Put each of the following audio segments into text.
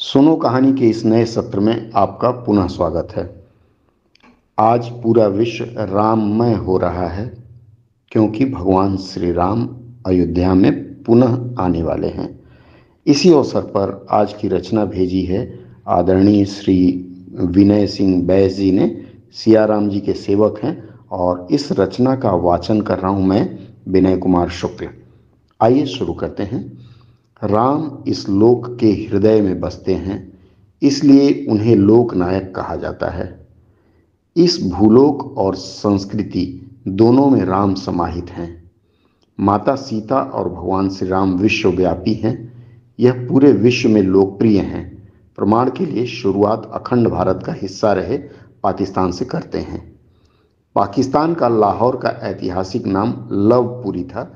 सुनो कहानी के इस नए सत्र में आपका पुनः स्वागत है। आज पूरा विश्व राममय हो रहा है क्योंकि भगवान श्री राम अयोध्या में पुनः आने वाले हैं। इसी अवसर पर आज की रचना भेजी है आदरणीय श्री विनय सिंह बैस जी ने। सियाराम जी के सेवक हैं और इस रचना का वाचन कर रहा हूं मैं, विनय कुमार शुक्ल। आइए शुरू करते हैं। राम इस लोक के हृदय में बसते हैं, इसलिए उन्हें लोकनायक कहा जाता है। इस भूलोक और संस्कृति दोनों में राम समाहित हैं। माता सीता और भगवान श्री राम विश्वव्यापी हैं। यह पूरे विश्व में लोकप्रिय हैं। प्रमाण के लिए शुरुआत अखंड भारत का हिस्सा रहे पाकिस्तान से करते हैं। पाकिस्तान का लाहौर का ऐतिहासिक नाम लवपुरी था,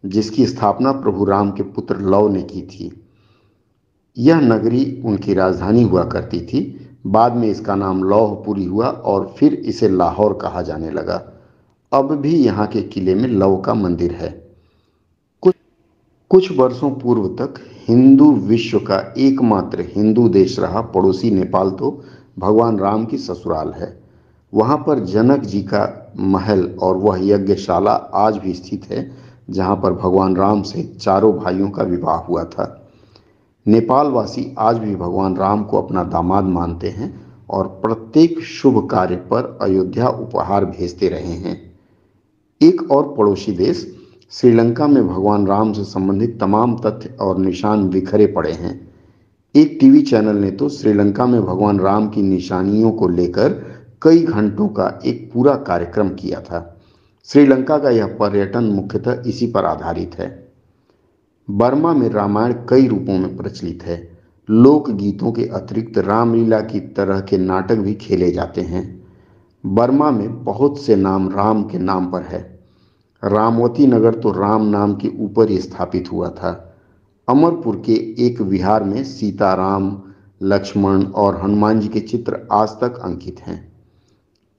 जिसकी स्थापना प्रभु राम के पुत्र लव ने की थी। यह नगरी उनकी राजधानी हुआ करती थी। बाद में इसका नाम लौहपुरी हुआ और फिर इसे लाहौर कहा जाने लगा। अब भी यहाँ के किले में लव का मंदिर है। कुछ कुछ वर्षों पूर्व तक हिंदू विश्व का एकमात्र हिंदू देश रहा पड़ोसी नेपाल तो भगवान राम की ससुराल है। वहाँ पर जनक जी का महल और वह यज्ञशाला आज भी स्थित है, जहाँ पर भगवान राम से चारों भाइयों का विवाह हुआ था। नेपाल वासी आज भी भगवान राम को अपना दामाद मानते हैं और प्रत्येक शुभ कार्य पर अयोध्या उपहार भेजते रहे हैं। एक और पड़ोसी देश श्रीलंका में भगवान राम से संबंधित तमाम तथ्य और निशान बिखरे पड़े हैं। एक टीवी चैनल ने तो श्रीलंका में भगवान राम की निशानियों को लेकर कई घंटों का एक पूरा कार्यक्रम किया था। श्रीलंका का यह पर्यटन मुख्यतः इसी पर आधारित है। बर्मा में रामायण कई रूपों में प्रचलित है। लोक गीतों के अतिरिक्त रामलीला की तरह के नाटक भी खेले जाते हैं। बर्मा में बहुत से नाम राम के नाम पर है। रामवती नगर तो राम नाम के ऊपर ही स्थापित हुआ था। अमरपुर के एक विहार में सीताराम, लक्ष्मण और हनुमान जी के चित्र आज तक अंकित हैं।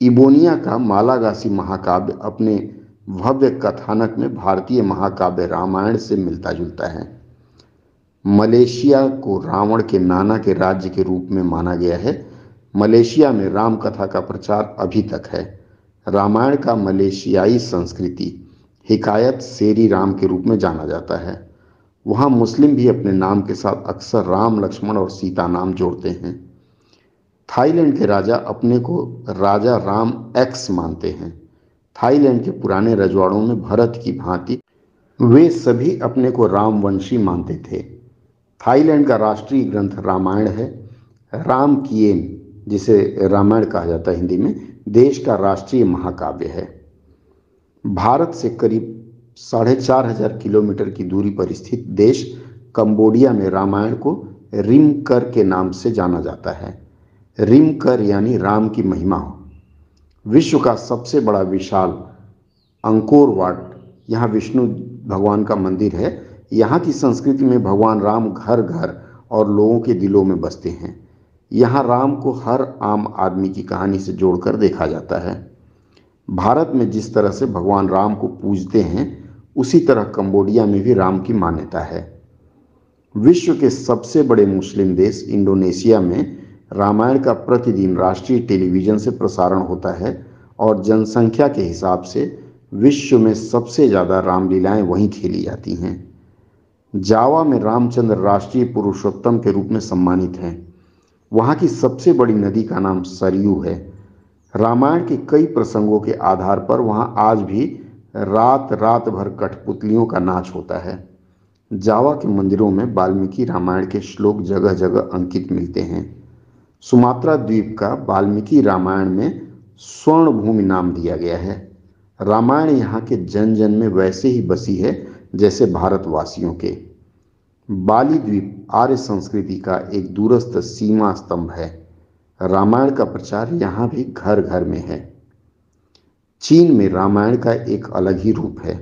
इबोनिया का मालागासी महाकाव्य अपने भव्य कथानक में भारतीय महाकाव्य रामायण से मिलता जुलता है। मलेशिया को रावण के नाना के राज्य के रूप में माना गया है। मलेशिया में राम कथा का प्रचार अभी तक है। रामायण का मलेशियाई संस्कृति हिकायत शेरी राम के रूप में जाना जाता है। वहाँ मुस्लिम भी अपने नाम के साथ अक्सर राम, लक्ष्मण और सीता नाम जोड़ते हैं। थाईलैंड के राजा अपने को राजा राम एक्स मानते हैं। थाईलैंड के पुराने रजवाड़ों में भरत की भांति वे सभी अपने को रामवंशी मानते थे। थाईलैंड का राष्ट्रीय ग्रंथ रामायण है। राम किएन, जिसे रामायण कहा जाता है हिंदी में, देश का राष्ट्रीय महाकाव्य है। भारत से करीब 4500 किलोमीटर की दूरी पर स्थित देश कंबोडिया में रामायण को रिमकर के नाम से जाना जाता है। रिमकर यानी राम की महिमा हो। विश्व का सबसे बड़ा विशाल अंकोर वाट, यहाँ विष्णु भगवान का मंदिर है। यहाँ की संस्कृति में भगवान राम घर घर और लोगों के दिलों में बसते हैं। यहाँ राम को हर आम आदमी की कहानी से जोड़कर देखा जाता है। भारत में जिस तरह से भगवान राम को पूजते हैं, उसी तरह कंबोडिया में भी राम की मान्यता है। विश्व के सबसे बड़े मुस्लिम देश इंडोनेशिया में रामायण का प्रतिदिन राष्ट्रीय टेलीविजन से प्रसारण होता है और जनसंख्या के हिसाब से विश्व में सबसे ज़्यादा रामलीलाएं वहीं खेली जाती हैं। जावा में रामचंद्र राष्ट्रीय पुरुषोत्तम के रूप में सम्मानित हैं। वहाँ की सबसे बड़ी नदी का नाम सरयू है। रामायण के कई प्रसंगों के आधार पर वहाँ आज भी रात रात भर कठपुतलियों का नाच होता है। जावा के मंदिरों में वाल्मीकि रामायण के श्लोक जगह जगह अंकित मिलते हैं। सुमात्रा द्वीप का वाल्मीकि रामायण में स्वर्ण भूमि नाम दिया गया है। रामायण यहाँ के जन जन में वैसे ही बसी है जैसे भारतवासियों के। बाली द्वीप आर्य संस्कृति का एक दूरस्थ सीमा स्तंभ है। रामायण का प्रचार यहाँ भी घर घर में है। चीन में रामायण का एक अलग ही रूप है।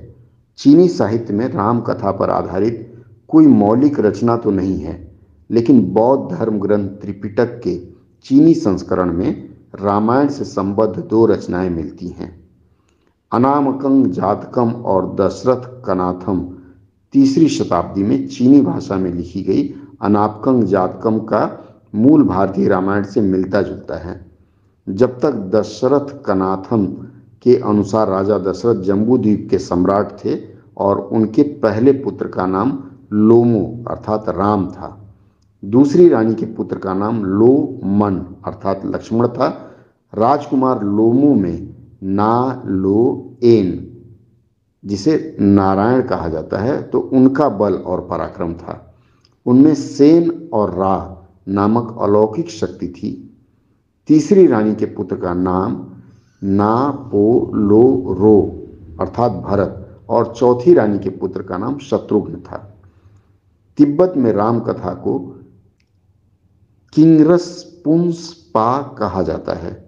चीनी साहित्य में राम कथा पर आधारित कोई मौलिक रचना तो नहीं है, लेकिन बौद्ध धर्म ग्रंथ त्रिपिटक के चीनी संस्करण में रामायण से संबद्ध 2 रचनाएं मिलती हैं। अनामकं जातकम और दशरथ कनाथम 3री शताब्दी में चीनी भाषा में लिखी गई अनापकं जातकम का मूल भारतीय रामायण से मिलता जुलता है। जब तक दशरथ कनाथम के अनुसार राजा दशरथ जम्बूद्वीप के सम्राट थे और उनके पहले पुत्र का नाम लोमो अर्थात राम था। दूसरी रानी के पुत्र का नाम लोमन अर्थात लक्ष्मण था। राजकुमार लोमो में ना लो एन, जिसे नारायण कहा जाता है, तो उनका बल और पराक्रम था। उनमें सेन और रा नामक अलौकिक शक्ति थी। तीसरी रानी के पुत्र का नाम नापोलोरो अर्थात भरत और चौथी रानी के पुत्र का नाम शत्रुघ्न था। तिब्बत में राम कथा को किंगरस पुंसपा कहा जाता है।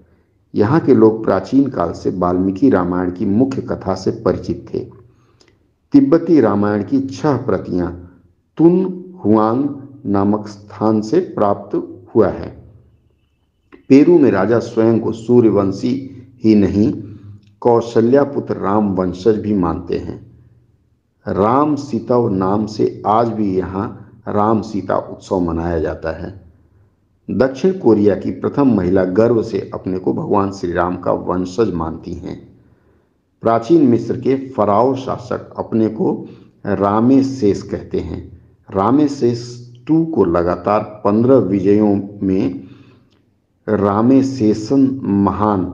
यहाँ के लोग प्राचीन काल से वाल्मीकि रामायण की मुख्य कथा से परिचित थे। तिब्बती रामायण की 6 प्रतियां तुन हुआंग नामक स्थान से प्राप्त हुआ है। पेरू में राजा स्वयं को सूर्यवंशी ही नहीं, कौशल्या पुत्र राम वंशज भी मानते हैं। राम सीतव नाम से आज भी यहाँ राम सीता उत्सव मनाया जाता है। दक्षिण कोरिया की प्रथम महिला गर्व से अपने को भगवान श्री राम का वंशज मानती हैं। प्राचीन मिस्र के फराओ शासक अपने को रामेसेस कहते हैं। रामेसेस II को लगातार 15 विजयों में रामेसेसन महान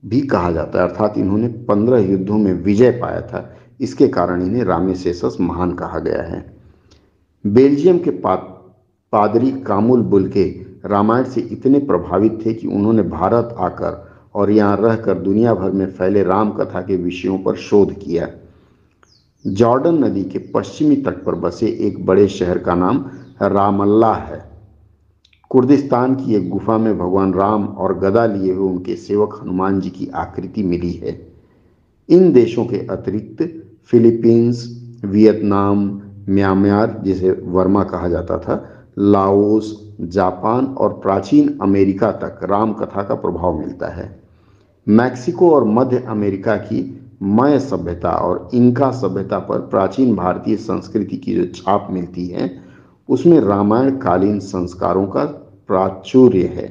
भी कहा जाता है, अर्थात इन्होंने 15 युद्धों में विजय पाया था। इसके कारण इन्हें रामेसेसस महान कहा गया है। बेल्जियम के पादरी कामुल बुल्के रामायण से इतने प्रभावित थे कि उन्होंने भारत आकर और यहाँ रहकर दुनिया भर में फैले राम कथा के विषयों पर शोध किया। जॉर्डन नदी के पश्चिमी तट पर बसे एक बड़े शहर का नाम रामल्लाह है। कुर्दिस्तान की एक गुफा में भगवान राम और गदा लिए हुए उनके सेवक हनुमान जी की आकृति मिली है। इन देशों के अतिरिक्त फिलीपींस, वियतनाम, म्यांमार जिसे वर्मा कहा जाता था, लाओस, जापान और प्राचीन अमेरिका तक राम कथा का प्रभाव मिलता है। मैक्सिको और मध्य अमेरिका की मय सभ्यता और इंका सभ्यता पर प्राचीन भारतीय संस्कृति की जो छाप मिलती है, उसमें रामायण कालीन संस्कारों का प्राचुर्य है।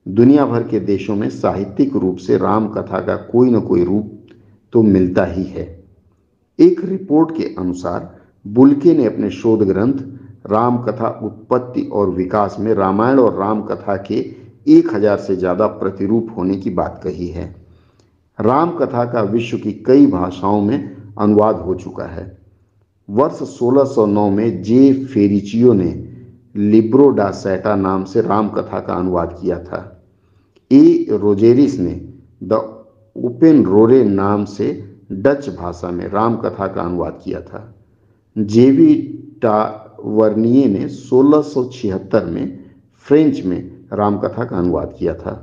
दुनिया भर के देशों में साहित्यिक रूप से राम कथा का कोई न कोई रूप तो मिलता ही है। एक रिपोर्ट के अनुसार बुल्के ने अपने शोध ग्रंथ राम कथा उत्पत्ति और विकास में रामायण और राम कथा के 1000 से ज़्यादा प्रतिरूप होने की बात कही है। राम कथा का विश्व की कई भाषाओं में अनुवाद हो चुका है। वर्ष 1609 में जे फेरिचियो ने लिब्रो डा सैटा नाम से राम कथा का अनुवाद किया था। ए रोजेरिस ने द ओपेन रोरे नाम से डच भाषा में राम कथा का अनुवाद किया था। जेवी टावर्निए ने 1676 में फ्रेंच में रामकथा का अनुवाद किया था।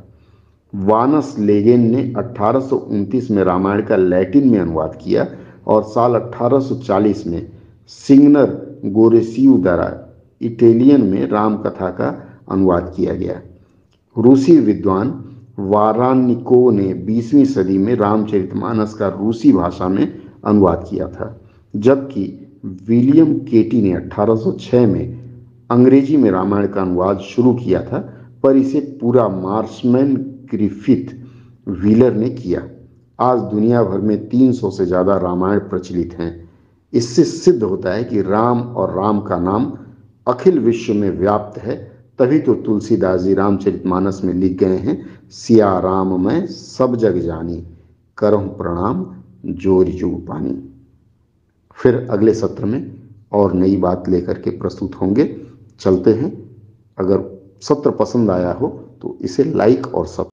वानस लेगेन ने 1829 में रामायण का लैटिन में अनुवाद किया और साल 1840 में सिग्नर गोरेसियू द्वारा इटालियन में रामकथा का अनुवाद किया गया। रूसी विद्वान वारानिको ने 20वीं सदी में रामचरितमानस का रूसी भाषा में अनुवाद किया था, जबकि विलियम केटी ने 1806 में अंग्रेजी में रामायण का अनुवाद शुरू किया था, पर इसे पूरा मार्शमैन ग्रिफिथ व्हीलर ने किया। आज दुनिया भर में 300 से ज़्यादा रामायण प्रचलित हैं। इससे सिद्ध होता है कि राम और राम का नाम अखिल विश्व में व्याप्त है। तभी तो तुलसीदास जी रामचरितमानस में लिख गए हैं, सिया राम मैं सब जग जानी, करहूँ प्रणाम जोर जुग पानी। फिर अगले सत्र में और नई बात लेकर के प्रस्तुत होंगे। चलते हैं। अगर सत्र पसंद आया हो तो इसे लाइक और सब्सक्राइब